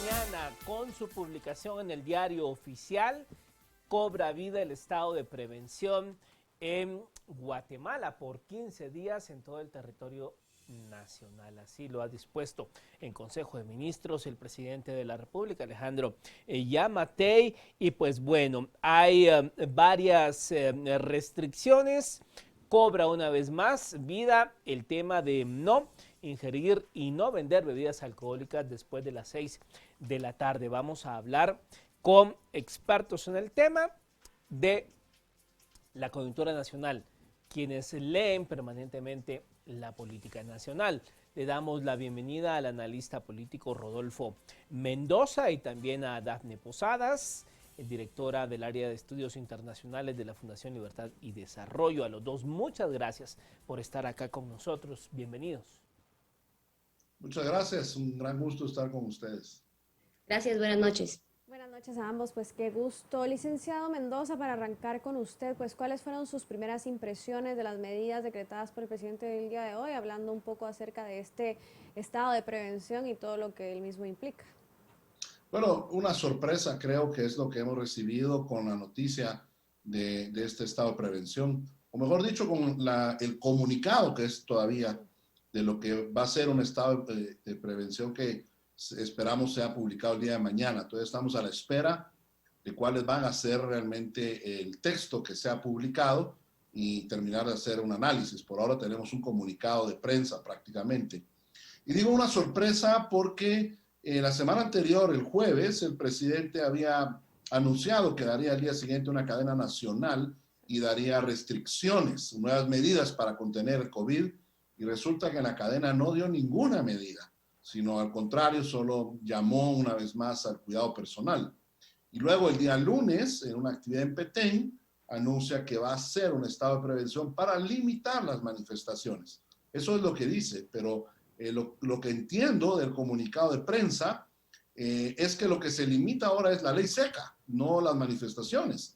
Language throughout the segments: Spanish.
mañana, con su publicación en el Diario Oficial, cobra vida el estado de prevención en Guatemala por 15 días en todo el territorio nacional. Así lo ha dispuesto en Consejo de Ministros el presidente de la República, Alejandro Yamatei. Y pues bueno, hay varias restricciones. Cobra una vez más vida el tema de no ingerir y no vender bebidas alcohólicas después de las 6 de la tarde. Vamos a hablar con expertos en el tema de la coyuntura nacional, quienes leen permanentemente la política nacional. Le damos la bienvenida al analista político Rodolfo Mendoza y también a Dafne Posadas, directora del área de estudios internacionales de la Fundación Libertad y Desarrollo. A los dos, muchas gracias por estar acá con nosotros. Bienvenidos. Muchas gracias, un gran gusto estar con ustedes. Gracias, buenas noches. Buenas noches a ambos, pues qué gusto. Licenciado Mendoza, para arrancar con usted, pues ¿cuáles fueron sus primeras impresiones de las medidas decretadas por el presidente el día de hoy, hablando un poco acerca de este estado de prevención y todo lo que él mismo implica? Bueno, una sorpresa creo que es lo que hemos recibido con la noticia de este estado de prevención, o mejor dicho, con el comunicado que es todavía de lo que va a ser un estado de prevención que esperamos sea publicado el día de mañana. Entonces estamos a la espera de cuáles van a ser realmente el texto que sea publicado y terminar de hacer un análisis. Por ahora tenemos un comunicado de prensa prácticamente. Y digo una sorpresa porque la semana anterior, el jueves, el presidente había anunciado que daría al día siguiente una cadena nacional y daría restricciones, nuevas medidas para contener el COVID, y resulta que la cadena no dio ninguna medida, sino al contrario, solo llamó una vez más al cuidado personal. Y luego el día lunes, en una actividad en Petén, anuncia que va a hacer un estado de prevención para limitar las manifestaciones. Eso es lo que dice, pero lo que entiendo del comunicado de prensa es que lo que se limita ahora es la ley seca, no las manifestaciones,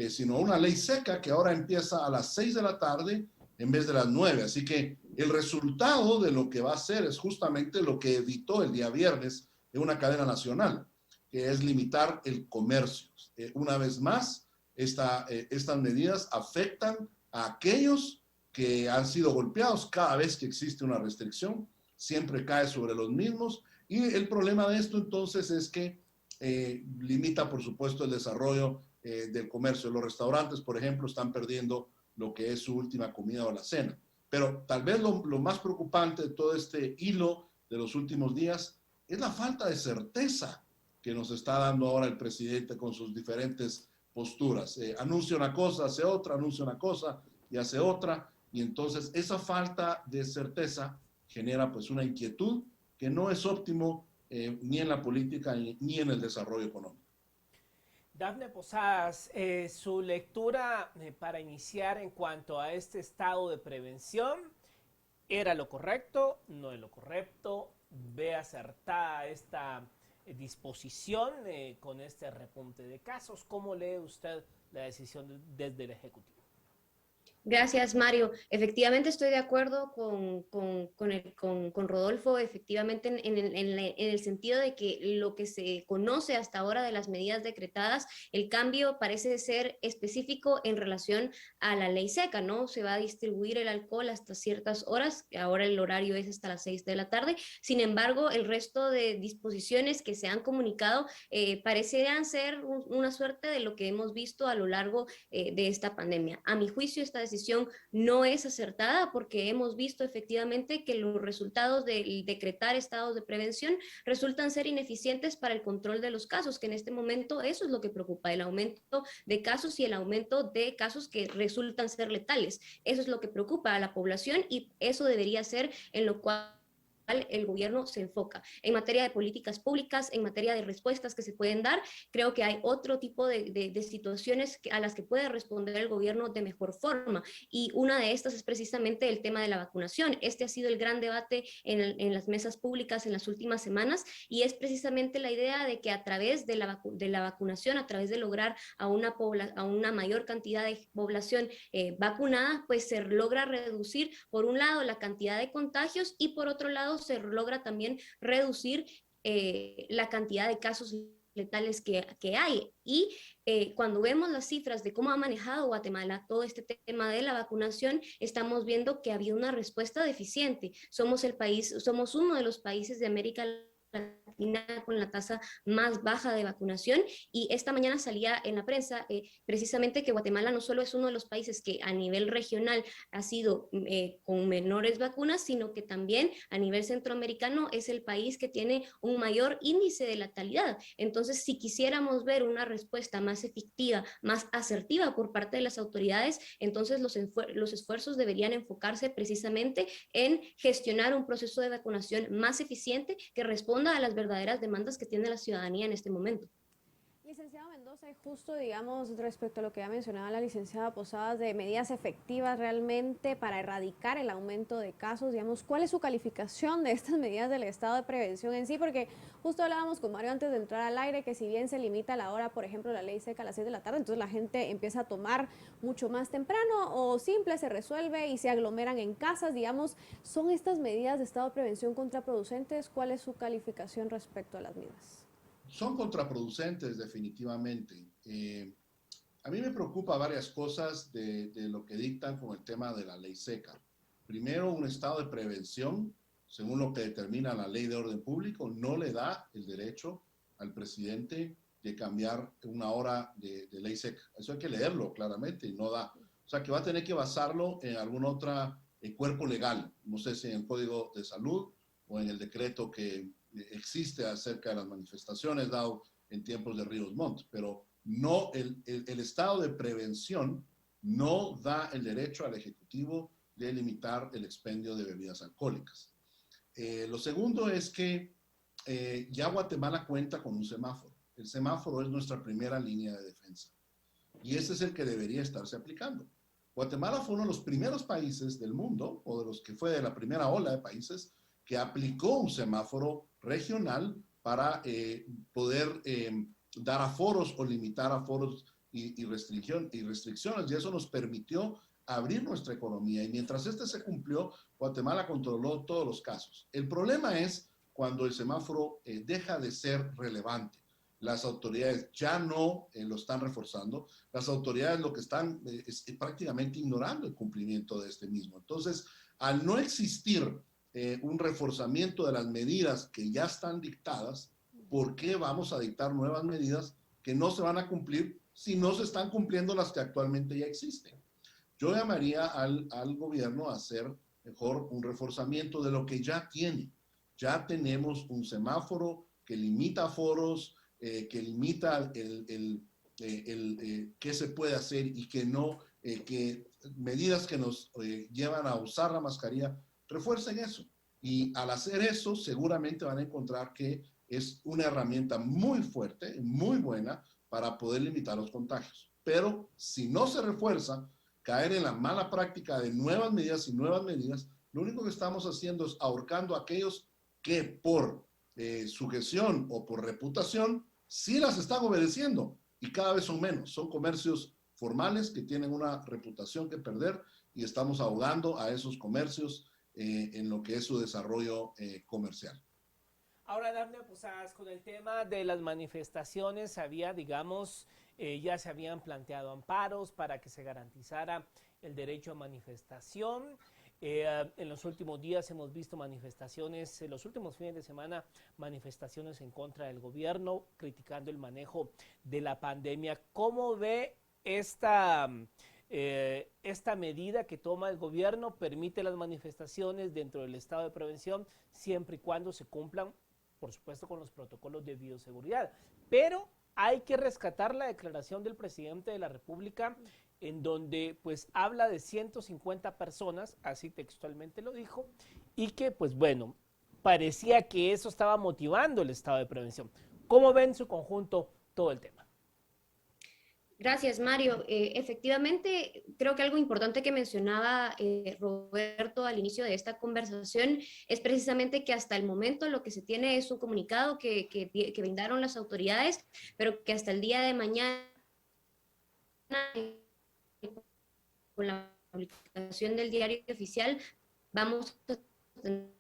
sino una ley seca que ahora empieza a las 6 de la tarde en vez de las 9. Así que el resultado de lo que va a hacer es justamente lo que evitó el día viernes en una cadena nacional, que es limitar el comercio. Una vez más, estas medidas afectan a aquellos que han sido golpeados cada vez que existe una restricción, siempre cae sobre los mismos, y el problema de esto entonces es que limita por supuesto el desarrollo del comercio. Los restaurantes, por ejemplo, están perdiendo lo que es su última comida o la cena. Pero tal vez lo más preocupante de todo este hilo de los últimos días es la falta de certeza que nos está dando ahora el presidente con sus diferentes posturas. Anuncia una cosa, hace otra, anuncia una cosa y hace otra, y entonces esa falta de certeza genera pues una inquietud que no es óptimo ni en la política ni en el desarrollo económico. Dafne Posadas, su lectura para iniciar en cuanto a este estado de prevención, ¿era lo correcto? ¿No es lo correcto? ¿Ve acertada esta disposición con este repunte de casos? ¿Cómo lee usted la decisión desde el Ejecutivo? Gracias, Mario. Efectivamente estoy de acuerdo con Rodolfo, efectivamente en el sentido de que lo que se conoce hasta ahora de las medidas decretadas, el cambio parece ser específico en relación a la ley seca, ¿no? Se va a distribuir el alcohol hasta ciertas horas, ahora el horario es hasta las 6 de la tarde, sin embargo, el resto de disposiciones que se han comunicado parecerían ser una suerte de lo que hemos visto a lo largo de esta pandemia. A mi juicio, esta decisión no es acertada porque hemos visto efectivamente que los resultados de decretar estados de prevención resultan ser ineficientes para el control de los casos, que en este momento eso es lo que preocupa, el aumento de casos y el aumento de casos que resultan ser letales. Eso es lo que preocupa a la población y eso debería ser en lo cual el gobierno se enfoca. En materia de políticas públicas, en materia de respuestas que se pueden dar, creo que hay otro tipo de situaciones a las que puede responder el gobierno de mejor forma. Y una de estas es precisamente el tema de la vacunación. Este ha sido el gran debate en las mesas públicas en las últimas semanas y es precisamente la idea de que a través de la vacunación, a través de lograr a una mayor cantidad de población vacunada, pues se logra reducir, por un lado, la cantidad de contagios y por otro lado, se logra también reducir la cantidad de casos letales que hay. Y cuando vemos las cifras de cómo ha manejado Guatemala todo este tema de la vacunación, estamos viendo que había una respuesta deficiente. Somos uno de los países de América Latina con la tasa más baja de vacunación, y esta mañana salía en la prensa precisamente que Guatemala no solo es uno de los países que a nivel regional ha sido con menores vacunas, sino que también a nivel centroamericano es el país que tiene un mayor índice de letalidad. Entonces, si quisiéramos ver una respuesta más efectiva, más asertiva por parte de las autoridades, entonces los esfuerzos deberían enfocarse precisamente en gestionar un proceso de vacunación más eficiente que responda a las verdaderas demandas que tiene la ciudadanía en este momento. Licenciado Mendoza, y justo, digamos, respecto a lo que ya mencionaba la licenciada Posadas, de medidas efectivas realmente para erradicar el aumento de casos, digamos, ¿cuál es su calificación de estas medidas del estado de prevención en sí? Porque justo hablábamos con Mario antes de entrar al aire, que si bien se limita la hora, por ejemplo, la ley seca a las 6 de la tarde, entonces la gente empieza a tomar mucho más temprano, o simple se resuelve y se aglomeran en casas, digamos, ¿son estas medidas de estado de prevención contraproducentes? ¿Cuál es su calificación respecto a las mismas? Son contraproducentes definitivamente. A mí me preocupa varias cosas de lo que dictan con el tema de la ley seca. Primero, un estado de prevención, según lo que determina la ley de orden público, no le da el derecho al presidente de cambiar una hora de ley seca. Eso hay que leerlo claramente y no da. O sea, que va a tener que basarlo en algún otro cuerpo legal, no sé si en el Código de Salud o en el decreto que existe acerca de las manifestaciones dado en tiempos de Ríos Montt, pero no el estado de prevención no da el derecho al Ejecutivo de limitar el expendio de bebidas alcohólicas. Lo segundo es que ya Guatemala cuenta con un semáforo. El semáforo es nuestra primera línea de defensa y ese es el que debería estarse aplicando. Guatemala fue uno de los primeros países del mundo, o de los que fue de la primera ola de países, que aplicó un semáforo regional para poder dar aforos o limitar aforos y restricciones, y eso nos permitió abrir nuestra economía. Y mientras este se cumplió, Guatemala controló todos los casos. El problema es cuando el semáforo deja de ser relevante. Las autoridades ya no lo están reforzando. Las autoridades lo que están es prácticamente ignorando el cumplimiento de este mismo. Entonces, al no existir un reforzamiento de las medidas que ya están dictadas, ¿por qué vamos a dictar nuevas medidas que no se van a cumplir si no se están cumpliendo las que actualmente ya existen? Yo llamaría al gobierno a hacer mejor un reforzamiento de lo que ya tiene. Ya tenemos un semáforo que limita aforos, que limita qué se puede hacer y que no, que medidas que nos llevan a usar la mascarilla, refuercen eso. Y al hacer eso, seguramente van a encontrar que es una herramienta muy fuerte, muy buena para poder limitar los contagios. Pero si no se refuerza, caer en la mala práctica de nuevas medidas y nuevas medidas, lo único que estamos haciendo es ahorcando a aquellos que por sujeción o por reputación sí las están obedeciendo y cada vez son menos. Son comercios formales que tienen una reputación que perder y estamos ahogando a esos comercios en lo que es su desarrollo comercial. Ahora, Dafne Posadas, con el tema de las manifestaciones, había, digamos, ya se habían planteado amparos para que se garantizara el derecho a manifestación. En los últimos días hemos visto manifestaciones, en los últimos fines de semana, manifestaciones en contra del gobierno, criticando el manejo de la pandemia. ¿Cómo ve esta medida que toma el gobierno? Permite las manifestaciones dentro del estado de prevención siempre y cuando se cumplan, por supuesto, con los protocolos de bioseguridad. Pero hay que rescatar la declaración del presidente de la República, en donde pues habla de 150 personas, así textualmente lo dijo, y que pues bueno, parecía que eso estaba motivando el estado de prevención. ¿Cómo ven en su conjunto todo el tema? Gracias, Mario. Efectivamente, creo que algo importante que mencionaba Roberto al inicio de esta conversación es precisamente que hasta el momento lo que se tiene es un comunicado que brindaron las autoridades, pero que hasta el día de mañana, con la publicación del diario oficial, vamos a tener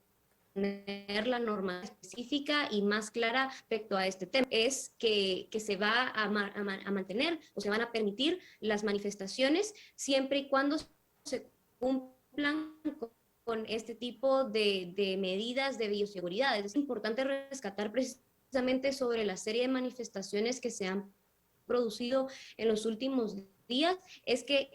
poner la norma específica y más clara respecto a este tema, es que se va a mantener o se van a permitir las manifestaciones siempre y cuando se cumplan con este tipo de medidas de bioseguridad. Es importante rescatar precisamente sobre la serie de manifestaciones que se han producido en los últimos días, es que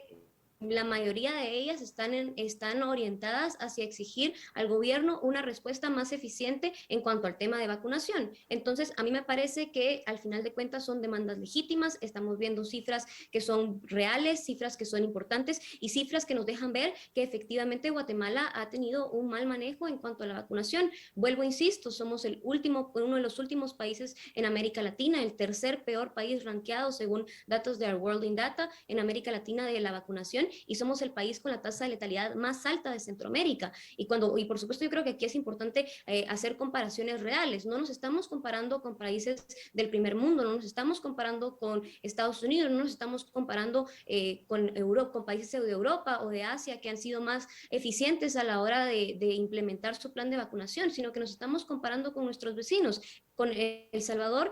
la mayoría de ellas están orientadas hacia exigir al gobierno una respuesta más eficiente en cuanto al tema de vacunación. Entonces, a mí me parece que al final de cuentas son demandas legítimas, estamos viendo cifras que son reales, cifras que son importantes y cifras que nos dejan ver que efectivamente Guatemala ha tenido un mal manejo en cuanto a la vacunación. Vuelvo, insisto, somos uno de los últimos países en América Latina, el tercer peor país rankeado según datos de Our World in Data en América Latina de la vacunación, y somos el país con la tasa de letalidad más alta de Centroamérica. Y por supuesto yo creo que aquí es importante hacer comparaciones reales. No nos estamos comparando con países del primer mundo, no nos estamos comparando con Estados Unidos, no nos estamos comparando con países de Europa o de Asia que han sido más eficientes a la hora de implementar su plan de vacunación, sino que nos estamos comparando con nuestros vecinos. Con El Salvador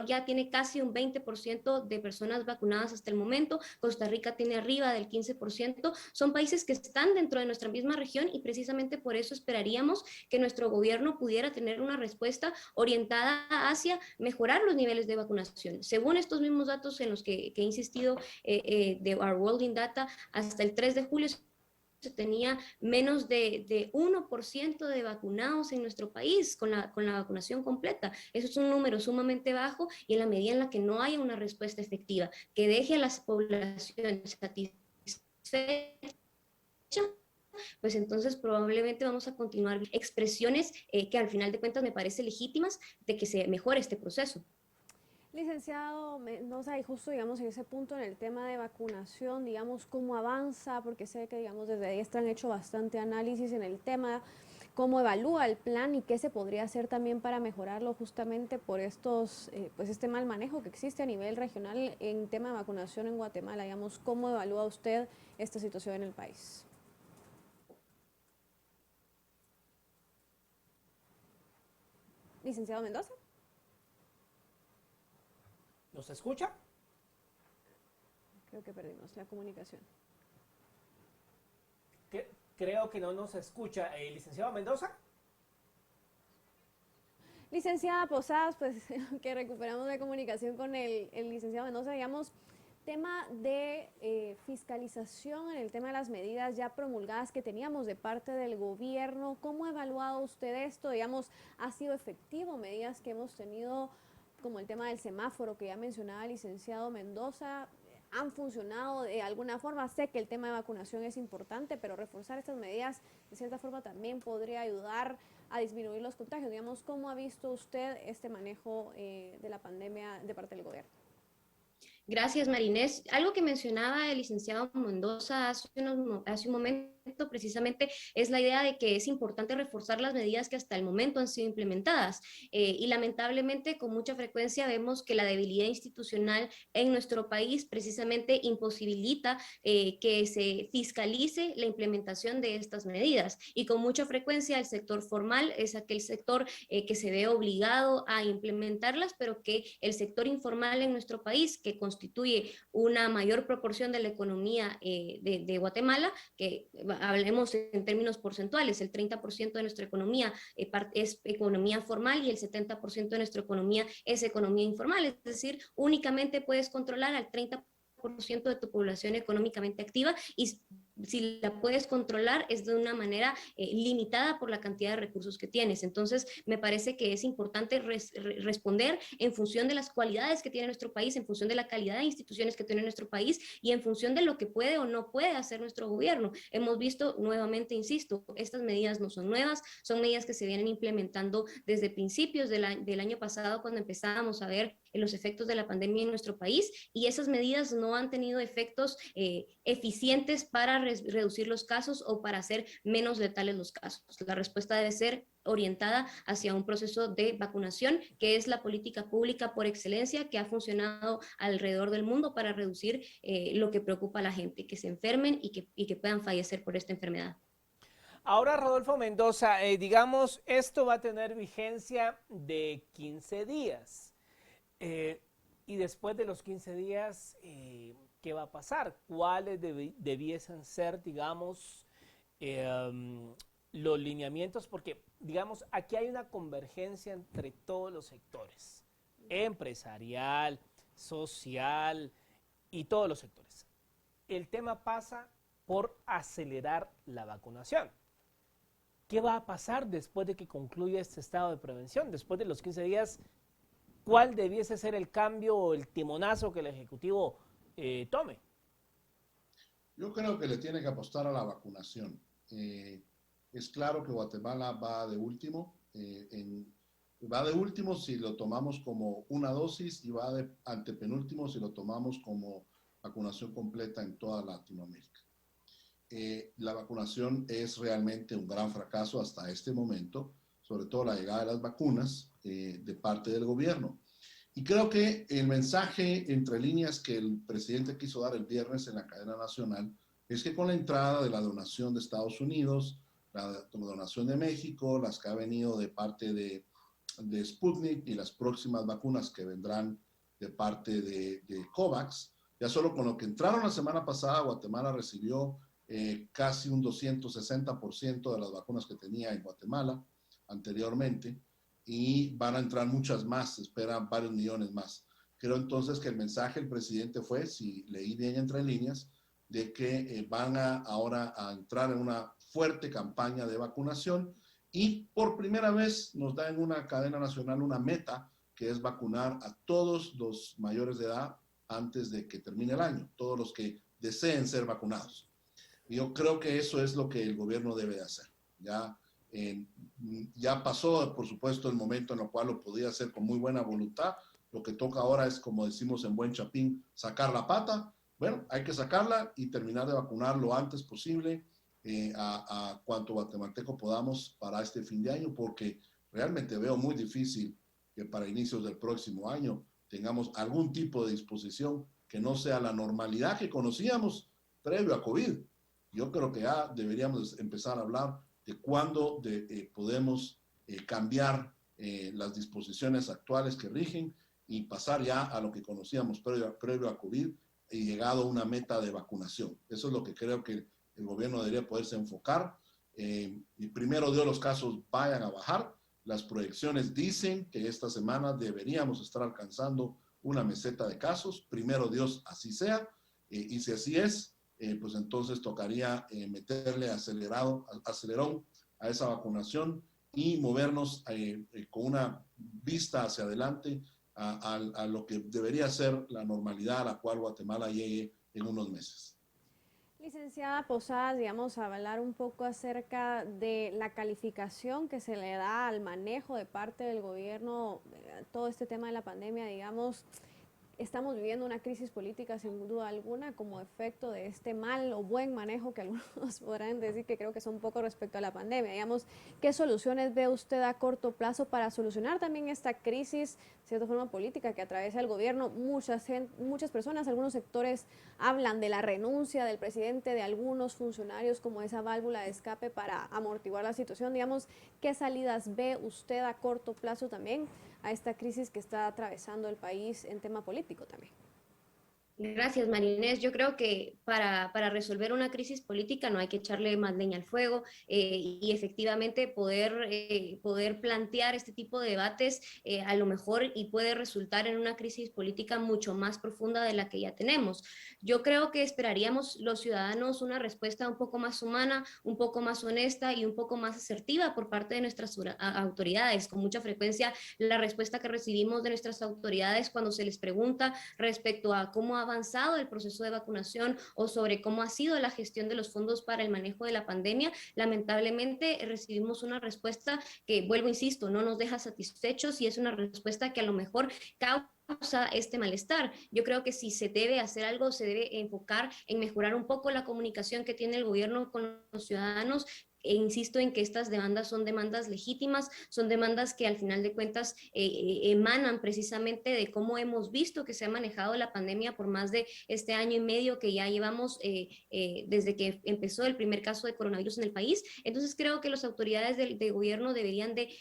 ya tiene casi un 20% de personas vacunadas hasta el momento, Costa Rica tiene arriba del 15%, son países que están dentro de nuestra misma región y precisamente por eso esperaríamos que nuestro gobierno pudiera tener una respuesta orientada hacia mejorar los niveles de vacunación. Según estos mismos datos en los que he insistido de Our World in Data, hasta el 3 de julio se tenía menos de 1% de vacunados en nuestro país con la vacunación completa. Eso es un número sumamente bajo y en la medida en la que no haya una respuesta efectiva que deje a las poblaciones satisfechas, pues entonces probablemente vamos a continuar expresiones que al final de cuentas me parecen legítimas de que se mejore este proceso. Licenciado Mendoza, y justo, digamos, en ese punto, en el tema de vacunación, digamos, ¿cómo avanza? Porque sé que, digamos, desde ahí han hecho bastante análisis en el tema, ¿cómo evalúa el plan y qué se podría hacer también para mejorarlo justamente por pues este mal manejo que existe a nivel regional en tema de vacunación en Guatemala? Digamos, ¿cómo evalúa usted esta situación en el país? Licenciado Mendoza. ¿Nos escucha? Creo que perdimos la comunicación. Creo que no nos escucha. Licenciado Mendoza. Licenciada Posadas, pues que recuperamos la comunicación con el licenciado Mendoza, digamos, tema de fiscalización en el tema de las medidas ya promulgadas que teníamos de parte del gobierno. ¿Cómo ha evaluado usted esto? Digamos, ¿ha sido efectivo medidas que hemos tenido como el tema del semáforo que ya mencionaba el licenciado Mendoza? ¿Han funcionado de alguna forma? Sé que el tema de vacunación es importante, pero reforzar estas medidas de cierta forma también podría ayudar a disminuir los contagios. Digamos, ¿cómo ha visto usted este manejo de la pandemia de parte del gobierno? Gracias, Marinés. Algo que mencionaba el licenciado Mendoza hace un momento precisamente es la idea de que es importante reforzar las medidas que hasta el momento han sido implementadas. Y lamentablemente con mucha frecuencia vemos que la debilidad institucional en nuestro país precisamente imposibilita que se fiscalice la implementación de estas medidas. Y con mucha frecuencia el sector formal es aquel sector que se ve obligado a implementarlas, pero que el sector informal en nuestro país, que constituye una mayor proporción de la economía de Guatemala, que hablemos en términos porcentuales, el 30% de nuestra economía es economía formal y el 70% de nuestra economía es economía informal, es decir, únicamente puedes controlar al 30% de tu población económicamente activa y si la puedes controlar es de una manera limitada por la cantidad de recursos que tienes. Entonces, me parece que es importante responder en función de las cualidades que tiene nuestro país, en función de la calidad de instituciones que tiene nuestro país y en función de lo que puede o no puede hacer nuestro gobierno. Hemos visto, nuevamente, insisto, estas medidas no son nuevas, son medidas que se vienen implementando desde principios del año pasado, cuando empezábamos a ver los efectos de la pandemia en nuestro país, y esas medidas no han tenido efectos eficientes para reducir los casos o para hacer menos letales los casos. La respuesta debe ser orientada hacia un proceso de vacunación, que es la política pública por excelencia que ha funcionado alrededor del mundo para reducir lo que preocupa a la gente, que se enfermen y que puedan fallecer por esta enfermedad. Ahora, Rodolfo Mendoza, digamos, esto va a tener vigencia de 15 días. Y después de los 15 días, ¿qué va a pasar? ¿Cuáles debiesen ser, digamos, los lineamientos? Porque, digamos, aquí hay una convergencia entre todos los sectores, empresarial, social y todos los sectores. El tema pasa por acelerar la vacunación. ¿Qué va a pasar después de que concluya este estado de prevención? Después de los 15 días, ¿cuál debiese ser el cambio o el timonazo que el Ejecutivo tome? Yo creo que le tiene que apostar a la vacunación. Es claro que Guatemala va de último. Va de último si lo tomamos como una dosis y va de antepenúltimo si lo tomamos como vacunación completa en toda Latinoamérica. La vacunación es realmente un gran fracaso hasta este momento, sobre todo la llegada de las vacunas de parte del gobierno. Y creo que el mensaje entre líneas que el presidente quiso dar el viernes en la cadena nacional es que con la entrada de la donación de Estados Unidos, la donación de México, las que ha venido de parte de Sputnik y las próximas vacunas que vendrán de parte de COVAX, ya solo con lo que entraron la semana pasada, Guatemala recibió casi un 260% de las vacunas que tenía en Guatemala anteriormente, y van a entrar muchas más, se esperan varios millones más. Creo entonces que el mensaje del presidente fue, si leí bien entre líneas, de que van ahora a entrar en una fuerte campaña de vacunación y por primera vez nos da en una cadena nacional una meta que es vacunar a todos los mayores de edad antes de que termine el año, todos los que deseen ser vacunados. Yo creo que eso es lo que el gobierno debe de hacer. Ya pasó, por supuesto, el momento en el cual lo podía hacer con muy buena voluntad. Lo que toca ahora es, como decimos en buen chapín, sacar la pata. Bueno, hay que sacarla y terminar de vacunar lo antes posible a cuanto guatemalteco podamos para este fin de año, porque realmente veo muy difícil que para inicios del próximo año tengamos algún tipo de disposición que no sea la normalidad que conocíamos previo a COVID. Yo creo que ya deberíamos empezar a hablar de cuándo podemos cambiar las disposiciones actuales que rigen y pasar ya a lo que conocíamos previo a COVID y llegado a una meta de vacunación. Eso es lo que creo que el gobierno debería poderse enfocar. Y primero Dios, los casos vayan a bajar. Las proyecciones dicen que esta semana deberíamos estar alcanzando una meseta de casos. Primero Dios, así sea. Y si así es, pues entonces tocaría meterle acelerón a esa vacunación y movernos con una vista hacia adelante a lo que debería ser la normalidad a la cual Guatemala llegue en unos meses. Licenciada Posadas, digamos, a hablar un poco acerca de la calificación que se le da al manejo de parte del gobierno, todo este tema de la pandemia, digamos. Estamos viviendo una crisis política sin duda alguna como efecto de este mal o buen manejo que algunos podrán decir que creo que son poco respecto a la pandemia. Digamos, ¿qué soluciones ve usted a corto plazo para solucionar también esta crisis, de cierta forma política, que atraviesa el gobierno? Muchas personas, algunos sectores hablan de la renuncia del presidente, de algunos funcionarios como esa válvula de escape para amortiguar la situación. Digamos, ¿qué salidas ve usted a corto plazo también a esta crisis que está atravesando el país en tema político también? Gracias, Marinés. Yo creo que para resolver una crisis política no hay que echarle más leña al fuego y efectivamente poder plantear este tipo de debates a lo mejor y puede resultar en una crisis política mucho más profunda de la que ya tenemos. Yo creo que esperaríamos los ciudadanos una respuesta un poco más humana, un poco más honesta y un poco más asertiva por parte de nuestras autoridades. Con mucha frecuencia la respuesta que recibimos de nuestras autoridades cuando se les pregunta respecto a cómo ha avanzado el proceso de vacunación o sobre cómo ha sido la gestión de los fondos para el manejo de la pandemia, lamentablemente recibimos una respuesta que, vuelvo, insisto, no nos deja satisfechos y es una respuesta que a lo mejor causa este malestar. Yo creo que si se debe hacer algo, se debe enfocar en mejorar un poco la comunicación que tiene el gobierno con los ciudadanos insisto en que estas demandas son demandas legítimas, son demandas que al final de cuentas emanan precisamente de cómo hemos visto que se ha manejado la pandemia por más de este año y medio que ya llevamos desde que empezó el primer caso de coronavirus en el país. Entonces creo que las autoridades de gobierno deberían de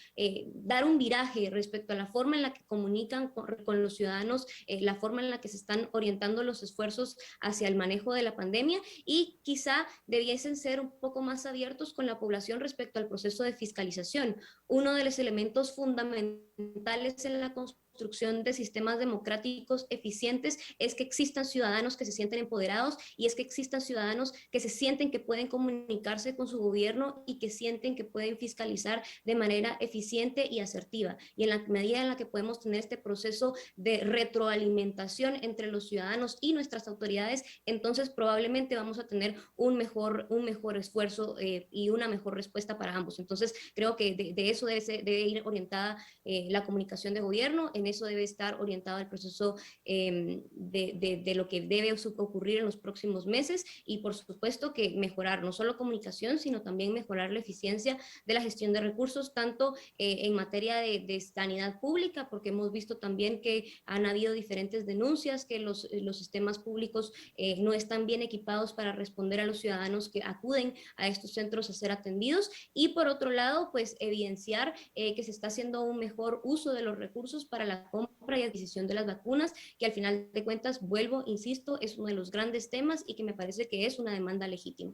dar un viraje respecto a la forma en la que comunican con los ciudadanos, la forma en la que se están orientando los esfuerzos hacia el manejo de la pandemia, y quizá debiesen ser un poco más abiertos con la población respecto al proceso de fiscalización. Uno de los elementos fundamentales en la construcción de sistemas democráticos eficientes es que existan ciudadanos que se sienten empoderados, y es que existan ciudadanos que se sienten que pueden comunicarse con su gobierno y que sienten que pueden fiscalizar de manera eficiente y asertiva. Y en la medida en la que podemos tener este proceso de retroalimentación entre los ciudadanos y nuestras autoridades, entonces probablemente vamos a tener un mejor esfuerzo y una mejor respuesta para ambos. Entonces creo que de eso debe ir orientada la comunicación de gobierno, en eso debe estar orientado el proceso de lo que debe ocurrir en los próximos meses, y por supuesto que mejorar no solo comunicación, sino también mejorar la eficiencia de la gestión de recursos, tanto en materia de sanidad pública, porque hemos visto también que han habido diferentes denuncias que los sistemas públicos no están bien equipados para responder a los ciudadanos que acuden a estos centros a ser atendidos, y por otro lado, pues evidenciar que se está haciendo un mejor uso de los recursos para la compra y adquisición de las vacunas, que al final de cuentas, vuelvo, insisto, es uno de los grandes temas y que me parece que es una demanda legítima.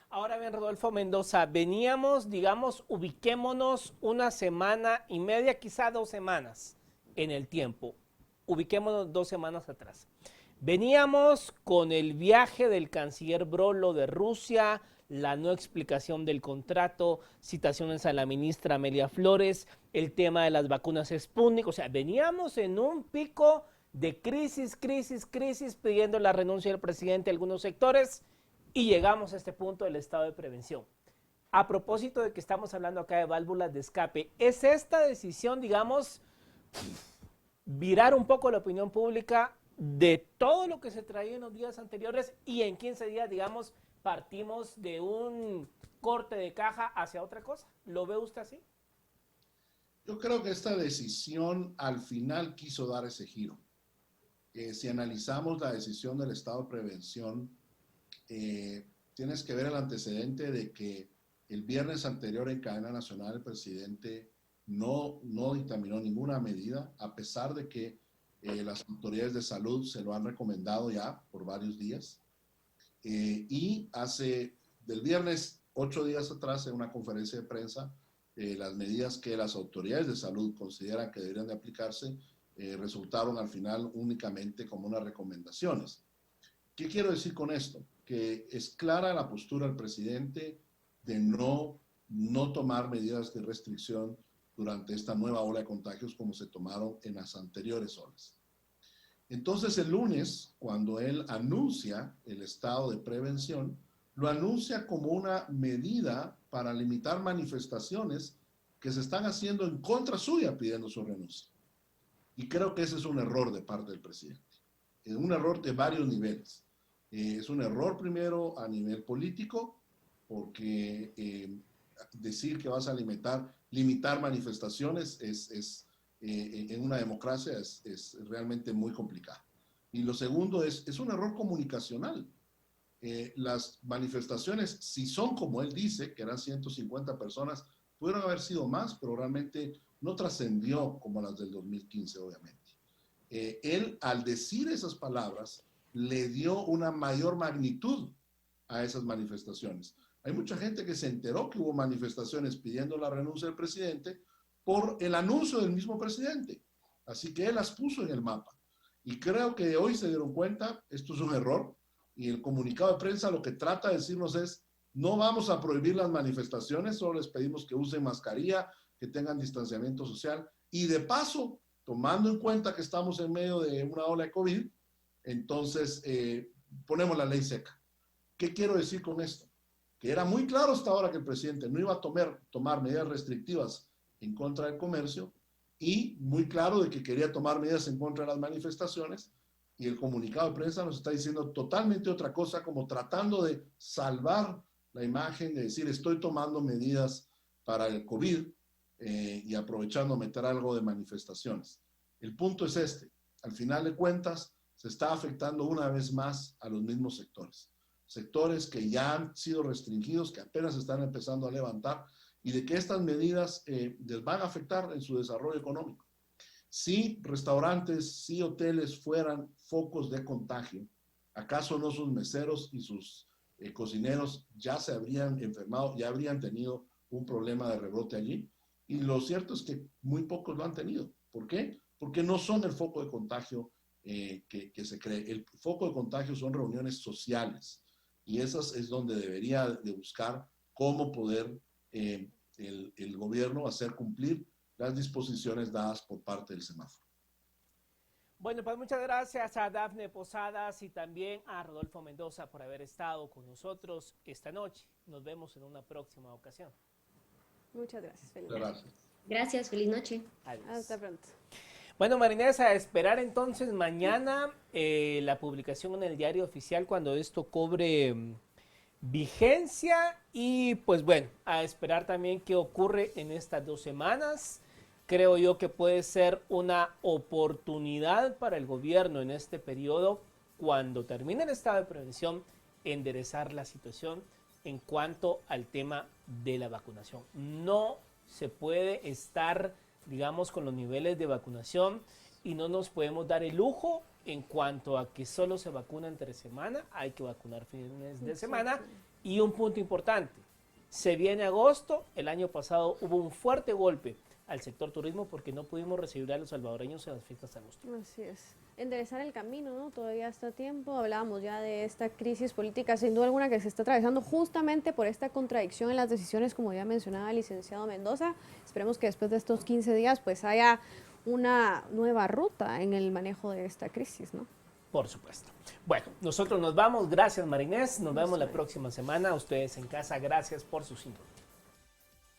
Ahora bien, Rodolfo Mendoza, veníamos, digamos, ubiquémonos una semana y media, quizá 2 semanas en el tiempo. Ubiquémonos 2 semanas atrás. Veníamos con el viaje del canciller Brolo de Rusia, la no explicación del contrato, citaciones a la ministra Amelia Flores, el tema de las vacunas Sputnik. O sea, veníamos en un pico de crisis, pidiendo la renuncia del presidente de algunos sectores, y llegamos a este punto del estado de prevención. A propósito de que estamos hablando acá de válvulas de escape, ¿es esta decisión, digamos, virar un poco la opinión pública de todo lo que se traía en los días anteriores, y en 15 días, digamos, partimos de un corte de caja hacia otra cosa? ¿Lo ve usted así? Yo creo que esta decisión al final quiso dar ese giro. Si analizamos la decisión del estado de prevención, tienes que ver el antecedente de que el viernes anterior en cadena nacional el presidente no dictaminó ninguna medida, a pesar de que las autoridades de salud se lo han recomendado ya por varios días. Y del viernes 8 días atrás, en una conferencia de prensa, las medidas que las autoridades de salud consideran que deberían de aplicarse resultaron al final únicamente como unas recomendaciones. ¿Qué quiero decir con esto? Que es clara la postura del presidente de no tomar medidas de restricción durante esta nueva ola de contagios como se tomaron en las anteriores olas. Entonces el lunes, cuando él anuncia el estado de prevención, lo anuncia como una medida para limitar manifestaciones que se están haciendo en contra suya pidiendo su renuncia. Y creo que ese es un error de parte del presidente. Es un error de varios niveles. Es un error primero a nivel político, porque decir que vas a limitar manifestaciones en una democracia es realmente muy complicado. Y lo segundo es un error comunicacional. Las manifestaciones, si son como él dice, que eran 150 personas, pudieron haber sido más, pero realmente no trascendió como las del 2015, obviamente. Él, al decir esas palabras, le dio una mayor magnitud a esas manifestaciones. Hay mucha gente que se enteró que hubo manifestaciones pidiendo la renuncia del presidente por el anuncio del mismo presidente. Así que él las puso en el mapa. Y creo que hoy se dieron cuenta, esto es un error, y el comunicado de prensa lo que trata de decirnos es: no vamos a prohibir las manifestaciones, solo les pedimos que usen mascarilla, que tengan distanciamiento social, y de paso, tomando en cuenta que estamos en medio de una ola de COVID, entonces ponemos la ley seca. ¿Qué quiero decir con esto? Que era muy claro hasta ahora que el presidente no iba a tomar medidas restrictivas en contra del comercio, y muy claro de que quería tomar medidas en contra de las manifestaciones, y el comunicado de prensa nos está diciendo totalmente otra cosa, como tratando de salvar la imagen de decir estoy tomando medidas para el COVID y aprovechando meter algo de manifestaciones. El punto es este, al final de cuentas se está afectando una vez más a los mismos sectores. Sectores que ya han sido restringidos, que apenas están empezando a levantar y de que estas medidas les van a afectar en su desarrollo económico. Si restaurantes, si hoteles fueran focos de contagio, ¿acaso no sus meseros y sus cocineros ya se habrían enfermado, ya habrían tenido un problema de rebrote allí? Y lo cierto es que muy pocos lo han tenido. ¿Por qué? Porque no son el foco de contagio que se cree. El foco de contagio son reuniones sociales y esas es donde debería de buscar cómo poder el gobierno hacer cumplir las disposiciones dadas por parte del semáforo. Bueno, pues muchas gracias a Dafne Posadas y también a Rodolfo Mendoza por haber estado con nosotros esta noche. Nos vemos en una próxima ocasión. Muchas gracias. Feliz Gracias. noche. Gracias, feliz noche. Adiós. Hasta pronto. Bueno, Marinés, a esperar entonces mañana la publicación en el diario oficial cuando esto cobre vigencia y pues bueno, a esperar también qué ocurre en estas 2 semanas. Creo yo que puede ser una oportunidad para el gobierno en este periodo, cuando termine el estado de prevención, enderezar la situación en cuanto al tema de la vacunación. No se puede estar, digamos, con los niveles de vacunación y no nos podemos dar el lujo en cuanto a que solo se vacuna entre semana, hay que vacunar fines de semana. Y un punto importante, se viene agosto, el año pasado hubo un fuerte golpe al sector turismo porque no pudimos recibir a los salvadoreños en las fiestas de agosto. Así es. Enderezar el camino, ¿no? Todavía está a tiempo. Hablábamos ya de esta crisis política, sin duda alguna, que se está atravesando justamente por esta contradicción en las decisiones, como ya mencionaba el licenciado Mendoza. Esperemos que después de estos 15 días pues haya una nueva ruta en el manejo de esta crisis, ¿no? Por supuesto. Bueno, nosotros nos vamos. Gracias, Marinés. Nos vemos la próxima semana. Ustedes en casa, gracias por su sintonía.